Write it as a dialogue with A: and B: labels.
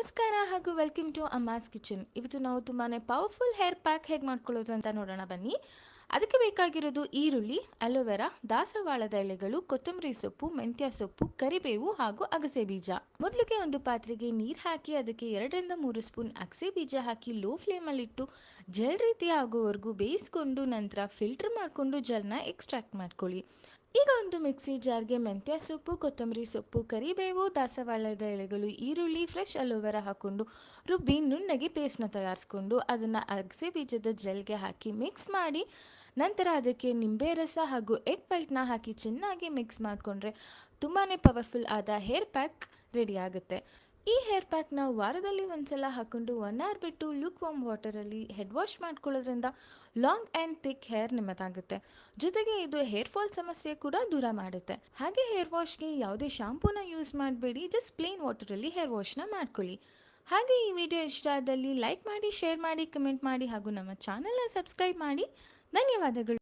A: ನಮಸ್ಕಾರ ಹಾಗೂ welcome to ಅಮ್ಮಾಸ್ kitchen. ಇವತ್ತು ನಾವು ತುಂಬಾ ಪವರ್ಫುಲ್ ಹೇರ್ ಪ್ಯಾಕ್ ಹೇಗೆ ಮಾಡ್ಕೊಳ್ಳೋದು ಅಂತ ನೋಡೋಣ ಬನ್ನಿ. ಅದಕ್ಕೆ ಬೇಕಾಗಿರೋದು ಈರುಳ್ಳಿ, ಅಲೋವೆರಾ, ದಾಸವಾಳದ ಎಲೆಗಳು, ಕೊತ್ತಂಬರಿ ಸೊಪ್ಪು, ಮೆಂತ್ಯ ಸೊಪ್ಪು, ಕರಿಬೇವು ಹಾಗೂ ಅಗಸೆ ಬೀಜ. ಮೊದಲಿಗೆ ಒಂದು ಪಾತ್ರೆಗೆ ನೀರು ಹಾಕಿ ಅದಕ್ಕೆ 2-3 ಸ್ಪೂನ್ ಅಗಸೆ ಬೀಜ ಹಾಕಿ ಲೋ ಫ್ಲೇಮಲ್ಲಿಟ್ಟು ಜೆಲ್ ರೀತಿ ಆಗೋವರೆಗೂ ಬೇಯಿಸ್ಕೊಂಡು ನಂತರ ಫಿಲ್ಟರ್ ಮಾಡಿಕೊಂಡು ಜೆಲ್ನ ಎಕ್ಸ್ಟ್ರಾಕ್ಟ್ ಮಾಡ್ಕೊಳ್ಳಿ. ಈಗ ಒಂದು ಮಿಕ್ಸಿ ಜಾರ್ಗೆ ಮೆಂತ್ಯ ಸೊಪ್ಪು, ಕೊತ್ತಂಬರಿ ಸೊಪ್ಪು, ಕರಿಬೇವು, ದಾಸವಾಳದ ಎಲೆಗಳು, ಈರುಳ್ಳಿ, ಫ್ರೆಶ್ ಅಲೋವೆರಾ ಹಾಕ್ಕೊಂಡು ರುಬ್ಬಿ ನುಣ್ಣಗೆ ಪೇಸ್ಟ್ನ ತಯಾರಿಸ್ಕೊಂಡು ಅದನ್ನು ಅಗಸೆ ಬೀಜದ ಜೆಲ್ಗೆ ಹಾಕಿ ಮಿಕ್ಸ್ ಮಾಡಿ ನಂತರ ಅದಕ್ಕೆ ನಿಂಬೆ ರಸ ಹಾಗೂ ಎಗ್ ವೈಟ್ನ ಹಾಕಿ ಚೆನ್ನಾಗಿ ಮಿಕ್ಸ್ ಮಾಡಿಕೊಂಡ್ರೆ ತುಂಬಾ ಪವರ್ಫುಲ್ ಆದ ಹೇರ್ ಪ್ಯಾಕ್ ರೆಡಿ ಆಗುತ್ತೆ. ಈ ಹೇರ್ ಪ್ಯಾಕ್ನ ವಾರದಲ್ಲಿ ಒಂದ್ಸಲ ಹಾಕೊಂಡು 1 ಅವರ್ ಬಿಟ್ಟು ಲುಕ್ ವಾರ್ಮ್ ವಾಟರಲ್ಲಿ ಹೆಡ್ ವಾಶ್ ಮಾಡ್ಕೊಳ್ಳೋದ್ರಿಂದ ಲಾಂಗ್ ಆ್ಯಂಡ್ ಥಿಕ್ ಹೇರ್ ನಿಮ್ಮದಾಗುತ್ತೆ. ಜೊತೆಗೆ ಇದು ಹೇರ್ ಫಾಲ್ ಸಮಸ್ಯೆ ಕೂಡ ದೂರ ಮಾಡುತ್ತೆ. ಹಾಗೆ ಹೇರ್ ವಾಶ್ಗೆ ಯಾವುದೇ ಶಾಂಪೂನ ಯೂಸ್ ಮಾಡಬೇಡಿ, ಜಸ್ಟ್ ಪ್ಲೇನ್ ವಾಟರಲ್ಲಿ ಹೇರ್ ವಾಶ್ನ ಮಾಡ್ಕೊಳ್ಳಿ. ಹಾಗೆ ಈ ವಿಡಿಯೋ ಇಷ್ಟ ಆದಲ್ಲಿ ಲೈಕ್ ಮಾಡಿ, ಶೇರ್ ಮಾಡಿ, ಕಮೆಂಟ್ ಮಾಡಿ ಹಾಗೂ ನಮ್ಮ ಚಾನಲ್ನ ಸಬ್ಸ್ಕ್ರೈಬ್ ಮಾಡಿ. ಧನ್ಯವಾದಗಳು.